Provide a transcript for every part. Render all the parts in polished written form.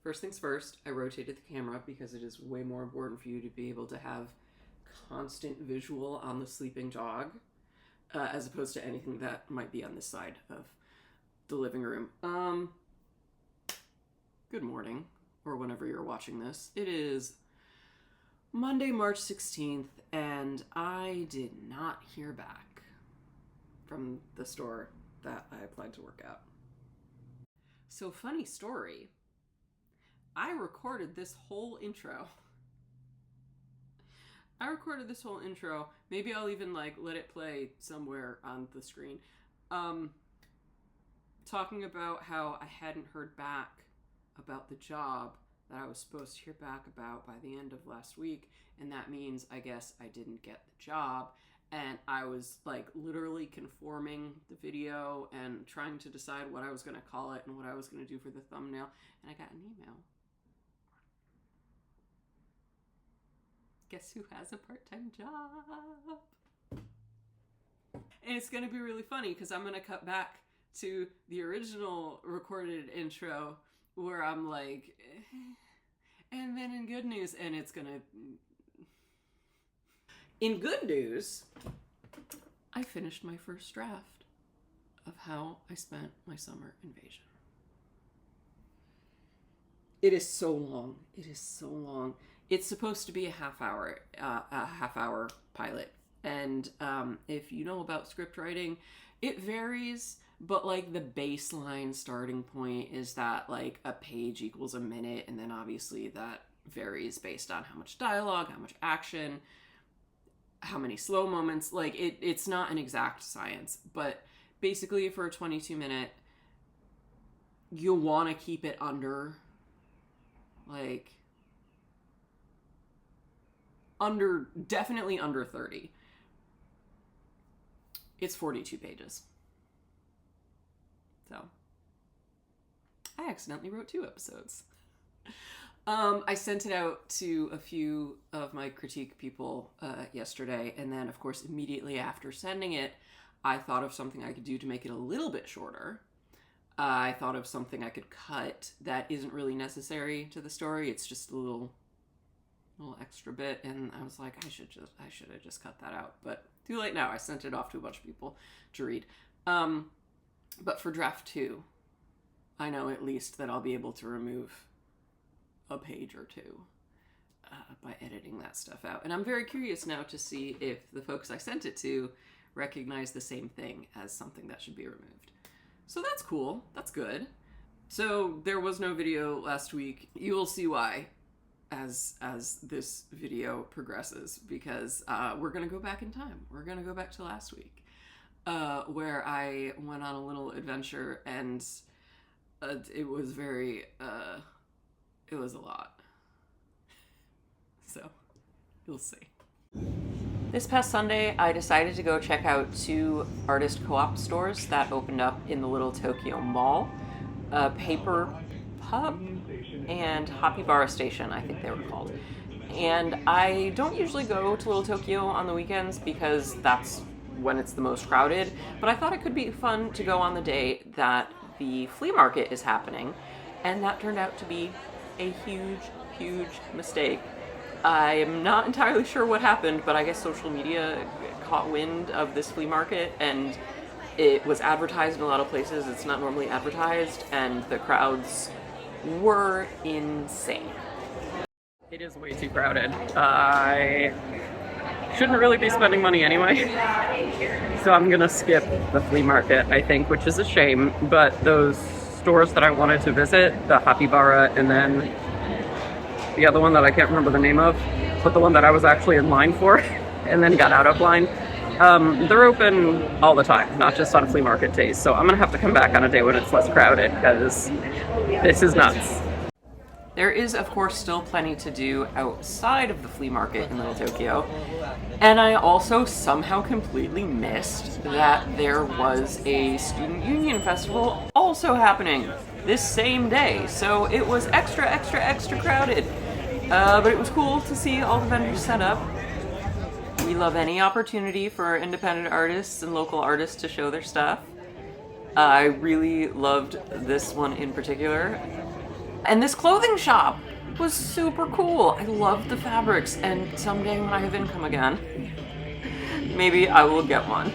First things first, I rotated the camera because it is way more important for you to be able to have constant visual on the sleeping dog, as opposed to anything that might be on this side of the living room. Good morning, or whenever you're watching this. It is Monday, March 16th, and I did not hear back from the store that I applied to work at. So, funny story. I recorded this whole intro. Maybe I'll even let it play somewhere on the screen. Talking about how I hadn't heard back about the job that I was supposed to hear back about by the end of last week, and that means I guess I didn't get the job. And I was literally conforming the video and trying to decide what I was going to call it and what I was going to do for the thumbnail, and I got an email. Guess who has a part-time job? And it's going to be really funny because I'm going to cut back to the original recorded intro where I'm like, and then in good news, and it's going to... In good news, I finished my first draft of how I spent my summer invasion. It is so long. It's supposed to be a half hour pilot. And if you know about script writing, it varies, but the baseline starting point is that a page equals a minute, and then obviously that varies based on how much dialogue, how much action, how many slow moments. It's not an exact science, but basically for a 22-minute, you want to keep it under definitely under 30. It's 42 pages. So I accidentally wrote 2 episodes. I sent it out to a few of my critique people yesterday, and then of course immediately after sending it, I thought of something I could do to make it a little bit shorter. I thought of something I could cut that isn't really necessary to the story. It's just a little extra bit, and I was like, I should have just cut that out. But too late now. I sent it off to a bunch of people to read. But for draft 2, I know at least that I'll be able to remove a page or 2 by editing that stuff out. And I'm very curious now to see if the folks I sent it to recognize the same thing as something that should be removed. So that's cool. That's good. So there was no video last week. You will see why as this video progresses, because we're going to go back in time. We're going to go back to last week, where I went on a little adventure, and it was it was a lot. So you'll see. This past Sunday, I decided to go check out 2 artist co-op stores that opened up in the Little Tokyo Mall. Paper Pub and Hapibara Station, I think they were called. And I don't usually go to Little Tokyo on the weekends because that's when it's the most crowded, but I thought it could be fun to go on the day that the flea market is happening, and that turned out to be a huge mistake. I am not entirely sure what happened, but I guess social media caught wind of this flea market, and it was advertised in a lot of places it's not normally advertised, and the crowds were insane. It is way too crowded. I shouldn't really be spending money anyway, so I'm gonna skip the flea market, I think, which is a shame, but those stores that I wanted to visit, the Hapibara and then the other one that I can't remember the name of, but the one that I was actually in line for and then got out of line, they're open all the time, not just on flea market days. So I'm gonna have to come back on a day when it's less crowded, because this is nuts. There is, of course, still plenty to do outside of the flea market in Little Tokyo. And I also somehow completely missed that there was a student union festival also happening this same day. So it was extra crowded. But it was cool to see all the vendors set up. We love any opportunity for independent artists and local artists to show their stuff. I really loved this one in particular. And this clothing shop was super cool. I loved the fabrics, and someday when I have income again, maybe I will get one.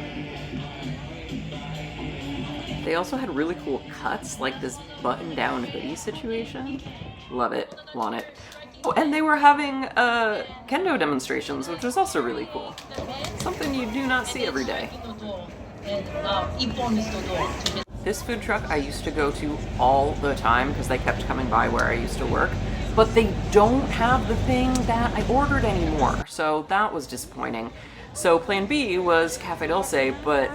They also had really cool cuts, like this button-down hoodie situation. Love it, want it. Oh, and they were having kendo demonstrations, which was also really cool. Something you do not see every day. This food truck I used to go to all the time because they kept coming by where I used to work, but they don't have the thing that I ordered anymore, so that was disappointing. So plan B was Cafe Dulce, but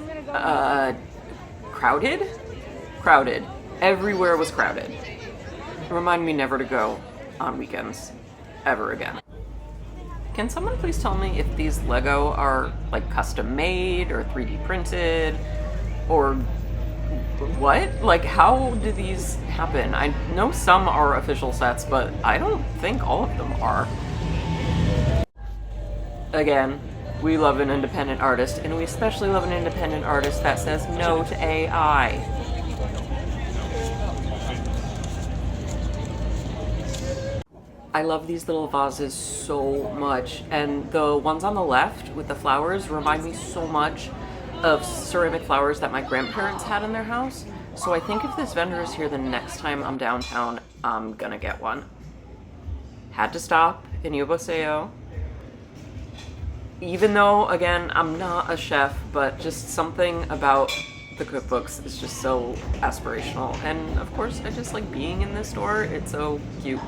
crowded? Crowded. Everywhere was crowded. Remind me never to go on weekends ever again. Can someone please tell me if these Lego are like custom made or 3D printed or what? Like, how do these happen? I know some are official sets, but I don't think all of them are. Again, we love an independent artist, and we especially love an independent artist that says no to AI. I love these little vases so much, and the ones on the left with the flowers remind me so much of ceramic flowers that my grandparents had in their house. So I think if this vendor is here the next time I'm downtown, I'm gonna get one. Had to stop in Yoboseo. Even though, again, I'm not a chef, but just something about the cookbooks is just so aspirational. And of course, I just like being in this store. It's so cute.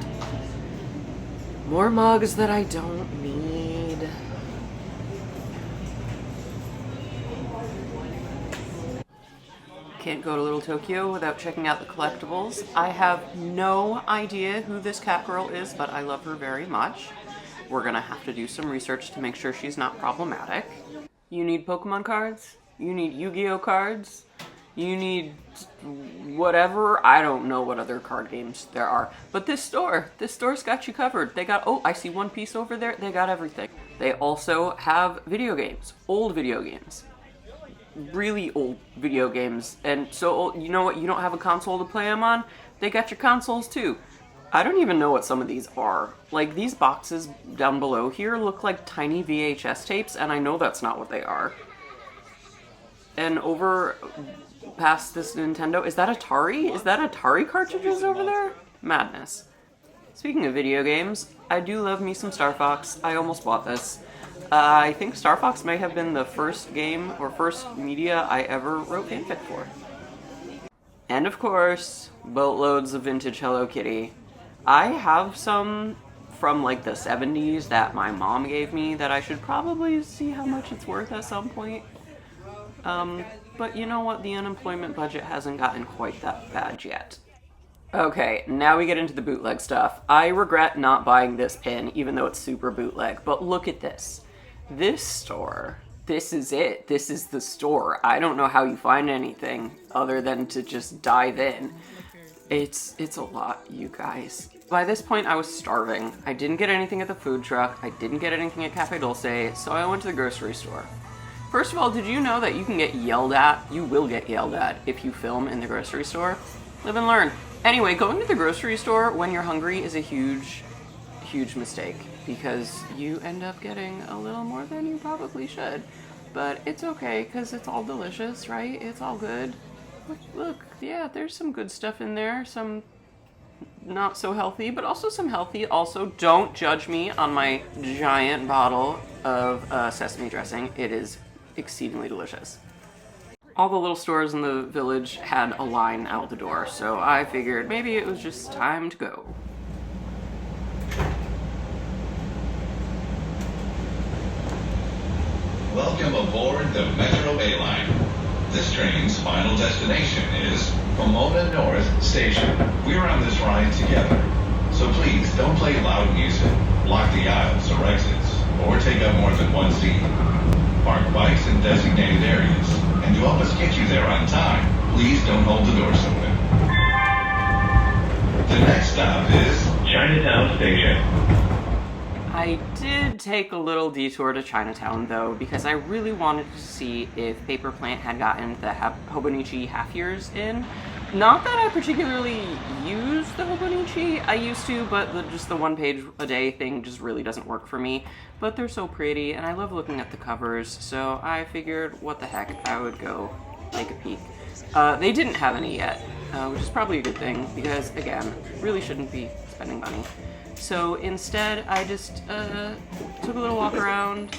More mugs that I don't need. Can't go to Little Tokyo without checking out the collectibles. I have no idea who this cat girl is, but I love her very much. We're gonna have to do some research to make sure she's not problematic. You need Pokemon cards? You need Yu-Gi-Oh cards? You need whatever. I don't know what other card games there are. But this store's got you covered. They got, oh, I see One Piece over there. They got everything. They also have video games, old video games. Really old video games. And so old, you know what, you don't have a console to play them on? They got your consoles too. I don't even know what some of these are. Like, these boxes down below here look like tiny VHS tapes, and I know that's not what they are. And over past this Nintendo, is that Atari? Is that Atari cartridges over there? Madness. Speaking of video games, I do love me some Star Fox. I almost bought this. I think Star Fox may have been the first game or first media I ever wrote fanfic for. And of course, boatloads of vintage Hello Kitty. I have some from like the 70s that my mom gave me that I should probably see how much it's worth at some point. But you know what? The unemployment budget hasn't gotten quite that bad yet. Okay, now we get into the bootleg stuff. I regret not buying this pin, even though it's super bootleg, but look at this. This store, this is it. This is the store. I don't know how you find anything other than to just dive in. It's a lot, you guys. By this point, I was starving. I didn't get anything at the food truck. I didn't get anything at Cafe Dulce, so I went to the grocery store. First of all, did you know that you can get yelled at? You will get yelled at if you film in the grocery store. Live and learn. Anyway, going to the grocery store when you're hungry is a huge, huge mistake because you end up getting a little more than you probably should. But it's okay because it's all delicious, right? It's all good. Look, yeah, there's some good stuff in there. Some not so healthy, but also some healthy. Also, don't judge me on my giant bottle of sesame dressing. It is exceedingly delicious. All the little stores in the village had a line out the door, so I figured maybe it was just time to go. Welcome aboard the Metro A Line. This train's final destination is Pomona North Station. We're on this ride together, so please don't play loud music, block the aisles or exits, or take up more than one seat. Park bikes in designated areas, and to help us get you there on time, please don't hold the doors open. The next stop is Chinatown Station. I did take a little detour to Chinatown, though, because I really wanted to see if Paper Plant had gotten the Hobonichi half years in, Not that I particularly use the Hobonichi. I used to, but just the one page a day thing just really doesn't work for me. But they're so pretty, and I love looking at the covers, so I figured, what the heck, I would go take a peek. They didn't have any yet, which is probably a good thing, because, again, really shouldn't be spending money. So instead, I just took a little walk around,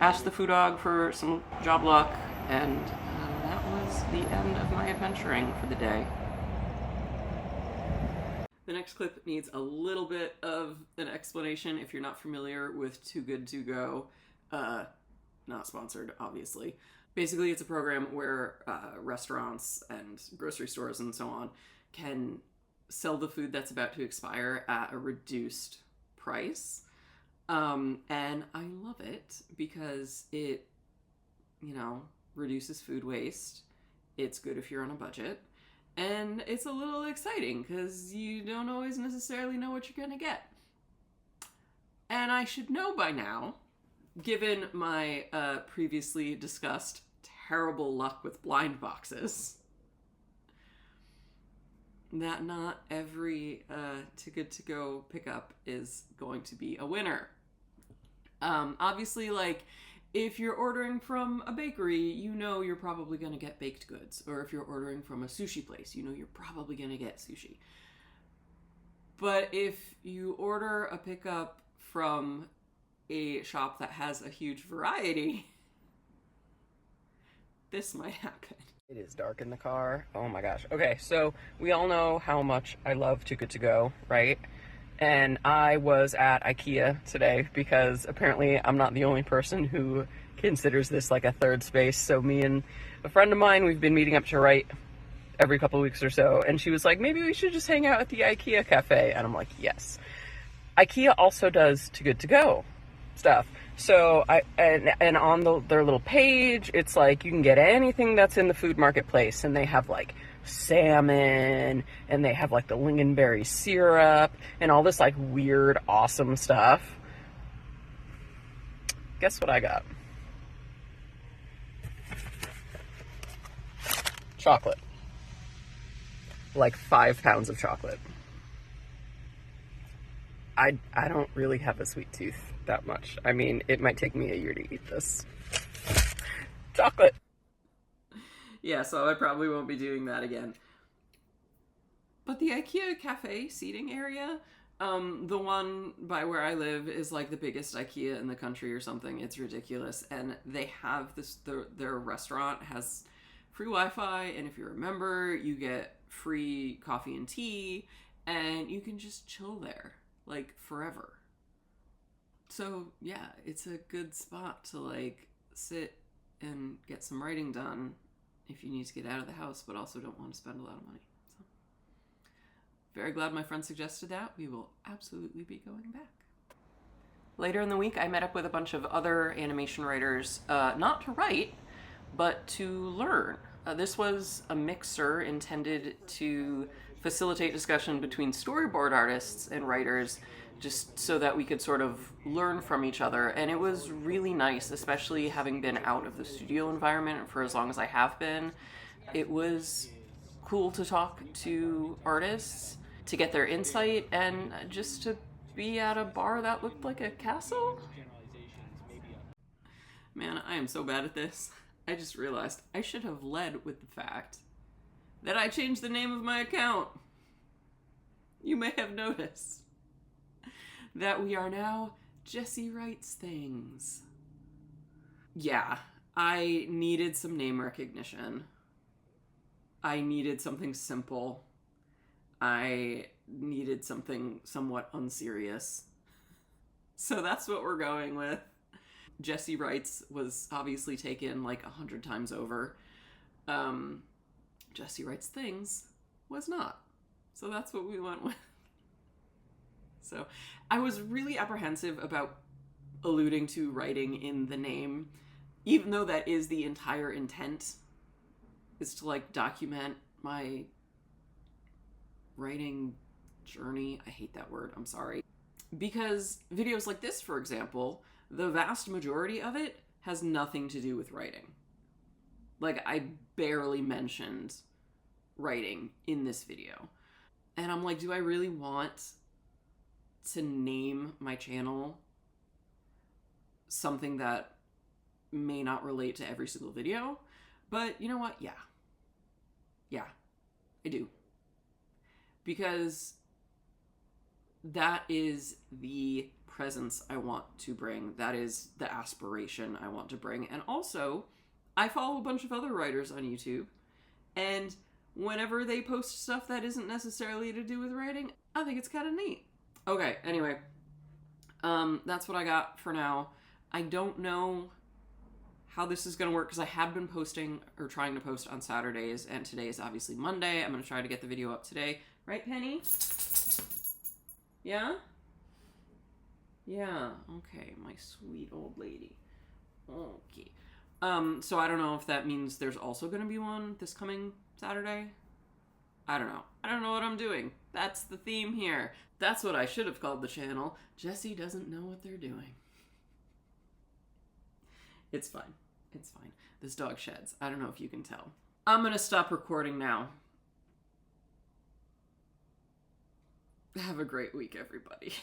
asked the food dog for some job luck, and that was the end of my adventuring for the day. The next clip needs a little bit of an explanation if you're not familiar with Too Good To Go. Not sponsored, obviously. Basically, it's a program where restaurants and grocery stores and so on can sell the food that's about to expire at a reduced price. And I love it because it, reduces food waste. It's good if you're on a budget. And it's a little exciting because you don't always necessarily know what you're going to get. And I should know by now, given my previously discussed terrible luck with blind boxes, that not every Too Good To Go pickup is going to be a winner. Obviously, if you're ordering from a bakery, you're probably going to get baked goods. Or if you're ordering from a sushi place, you're probably going to get sushi. But if you order a pickup from a shop that has a huge variety, this might happen. It is dark in the car. Oh my gosh. Okay, so we all know how much I love Too Good To Go, right? And I was at IKEA today because apparently I'm not the only person who considers this like a third space. So me and a friend of mine, we've been meeting up to write every couple of weeks or so. And she was like, maybe we should just hang out at the IKEA cafe. And I'm like, yes. IKEA also does Too Good To Go stuff. So and on their little page, it's like you can get anything that's in the food marketplace, and they have like salmon, and they have like the lingonberry syrup and all this like weird awesome stuff. Guess what I got? Chocolate. Like 5 pounds of chocolate. I don't really have a sweet tooth that much. I mean, it might take me a year to eat this. Chocolate. Yeah, so I probably won't be doing that again. But the IKEA cafe seating area, the one by where I live is like the biggest IKEA in the country or something. It's ridiculous. And they have this, their restaurant has free Wi-Fi, and if you're a member, you get free coffee and tea, and you can just chill there, like, forever. So, yeah, it's a good spot to, like, sit and get some writing done if you need to get out of the house, but also don't want to spend a lot of money. So, very glad my friend suggested that. We will absolutely be going back. Later in the week, I met up with a bunch of other animation writers, not to write, but to learn. This was a mixer intended to facilitate discussion between storyboard artists and writers, just so that we could sort of learn from each other. And it was really nice, especially having been out of the studio environment for as long as I have been. It was cool to talk to artists, to get their insight, and just to be at a bar that looked like a castle. Man, I am so bad at this. I just realized I should have led with the fact that I changed the name of my account. You may have noticed that we are now Jessie Writes Things. Yeah, I needed some name recognition. I needed something simple. I needed something somewhat unserious. So that's what we're going with. Jessie Writes was obviously taken like 100 times over. Jessie Writes Things was not. So that's what we went with. So I was really apprehensive about alluding to writing in the name, even though that is the entire intent, is to like document my writing journey. I hate that word, I'm sorry. Because videos like this, for example, the vast majority of it has nothing to do with writing. Like, I barely mentioned writing in this video. And I'm like, do I really want to name my channel something that may not relate to every single video? But you know what? Yeah, I do. Because that is the presence I want to bring. That is the aspiration I want to bring. And also, I follow a bunch of other writers on YouTube, and whenever they post stuff that isn't necessarily to do with writing, I think it's kind of neat. Okay, anyway, that's what I got for now. I don't know how this is going to work because I have been posting or trying to post on Saturdays, and today is obviously Monday. I'm going to try to get the video up today. Right, Penny? Yeah? Yeah, okay, my sweet old lady. Okay. So I don't know if that means there's also going to be one this coming Saturday. I don't know. I don't know what I'm doing. That's the theme here. That's what I should have called the channel. Jessie doesn't know what they're doing. It's fine. It's fine. This dog sheds. I don't know if you can tell. I'm going to stop recording now. Have a great week, everybody.